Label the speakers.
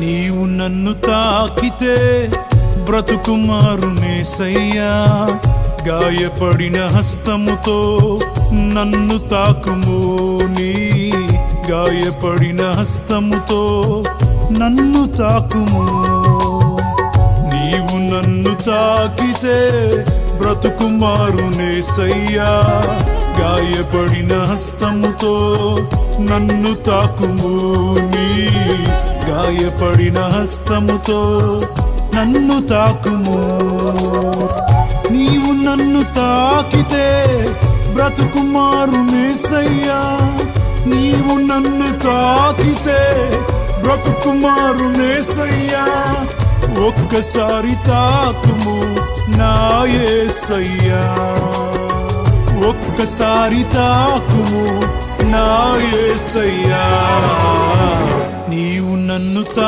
Speaker 1: నీవు నన్ను తాకితే బ్రతుకు మారునేసయ్యా, గాయపడిన హస్తముతో నన్ను తాకుము, నీ గాయపడిన హస్తముతో నన్ను తాకుము. నీవు నన్ను తాకితే బ్రతుకు మారునేసయ్యా, గాయపడిన హస్తముతో నన్ను తాకుము, నీ గాయపడిన హస్తముతో నన్ను తాకుము. నీవు నన్ను తాకితే బ్రతుకు మారునేసయ్యా, నీవు నన్ను తాకితే బ్రతుకు మారునేసయ్యా. ఒక్కసారి తాకుము నా యేసయ్యా, ఒక్కసారి తాకుము నా యేసయ్యా. నీవు నన్ను